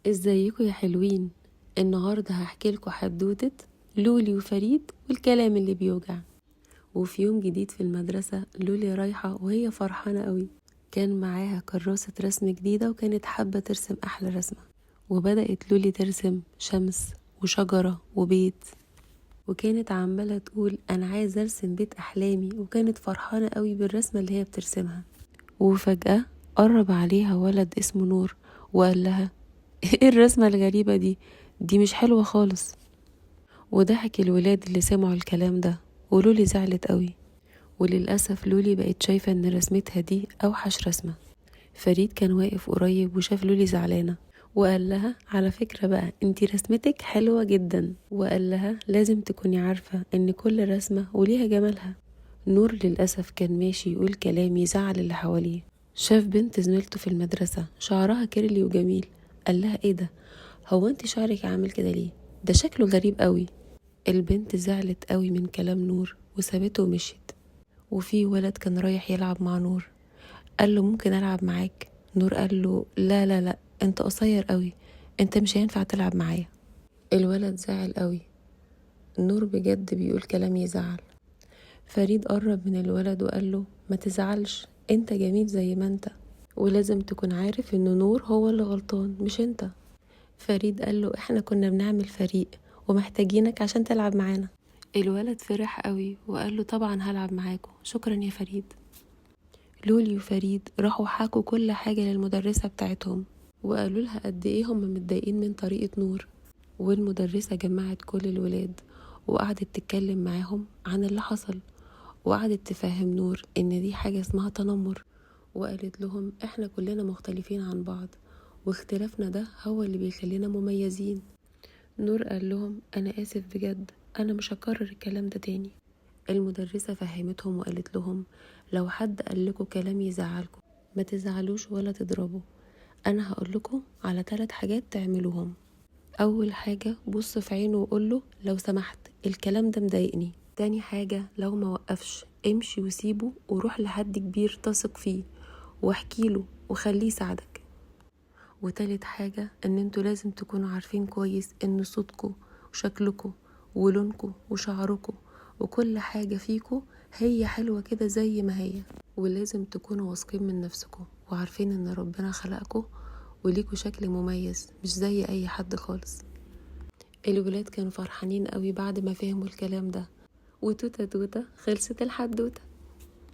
ازيكم يا حلوين؟ النهاردة هحكي لكم حدوتة لولي وفريد والكلام اللي بيوجع. وفي يوم جديد في المدرسة لولي رايحة وهي فرحانة قوي، كان معاها كراسة رسم جديدة وكانت حابة ترسم أحلى رسمة. وبدأت لولي ترسم شمس وشجرة وبيت، وكانت عمالة تقول أنا عايزة أرسم بيت أحلامي، وكانت فرحانة قوي بالرسمة اللي هي بترسمها. وفجأة قرب عليها ولد اسمه نور وقال لها ايه الرسمة الغريبة دي مش حلوة خالص. وضحك الولاد اللي سمعوا الكلام ده، ولولي زعلت قوي. وللأسف لولي بقت شايفة ان رسمتها دي اوحش رسمة. فريد كان واقف قريب وشاف لولي زعلانة، وقال لها على فكرة بقى انتي رسمتك حلوة جدا، وقال لها لازم تكوني عارفة ان كل رسمة وليها جمالها. نور للأسف كان ماشي يقول كلام يزعل اللي حواليه. شاف بنت زميلته في المدرسة شعرها كيرلي وجميل، قال لها ايه ده؟ هو انت شعرك عامل كده ليه؟ ده شكله غريب قوي. البنت زعلت قوي من كلام نور وسابته ومشيت. وفي ولد كان رايح يلعب مع نور، قال له ممكن العب معاك؟ نور قال له لا لا لا، انت قصير قوي، انت مش هينفع تلعب معايا. الولد زعل قوي، نور بجد بيقول كلام يزعل. فريد قرب من الولد وقال له ما تزعلش، انت جميل زي ما انت، ولازم تكون عارف ان نور هو اللي غلطان مش انت. فريد قال له احنا كنا بنعمل فريق ومحتاجينك عشان تلعب معانا. الولد فرح قوي وقال له طبعا هلعب معاكم، شكرا يا فريد. لولي وفريد راحوا حكوا كل حاجة للمدرسة بتاعتهم، وقالوا لها قد ايه هم متضايقين من طريقة نور. والمدرسة جمعت كل الولاد وقعدت تتكلم معاهم عن اللي حصل، وقعدت تفهم نور ان دي حاجة اسمها تنمر. وقالت لهم احنا كلنا مختلفين عن بعض، واختلافنا ده هو اللي بيخلينا مميزين. نور قال لهم انا اسف بجد، انا مش هكرر الكلام ده تاني. المدرسة فهمتهم وقالت لهم لو حد قال لكم كلام يزعلكم ما تزعلوش ولا تضربوا. انا هقول لكم على 3 حاجات تعملوهم. اول حاجة بص في عينه وقول له لو سمحت الكلام ده مضايقني. تاني حاجة لو ما وقفش امشي وسيبه وروح لحد كبير تثق فيه واحكيله وخليه يساعدك. وتالت حاجة ان انتوا لازم تكونوا عارفين كويس ان صوتكوا وشكلكوا ولونكوا وشعركوا وكل حاجة فيكوا هي حلوة كده زي ما هي. ولازم تكونوا واثقين من نفسكوا وعارفين ان ربنا خلقكوا وليكوا شكل مميز مش زي اي حد خالص. الولاد كانوا فرحانين قوي بعد ما فهموا الكلام ده، وتوتة توتة خلصت الحدوتة.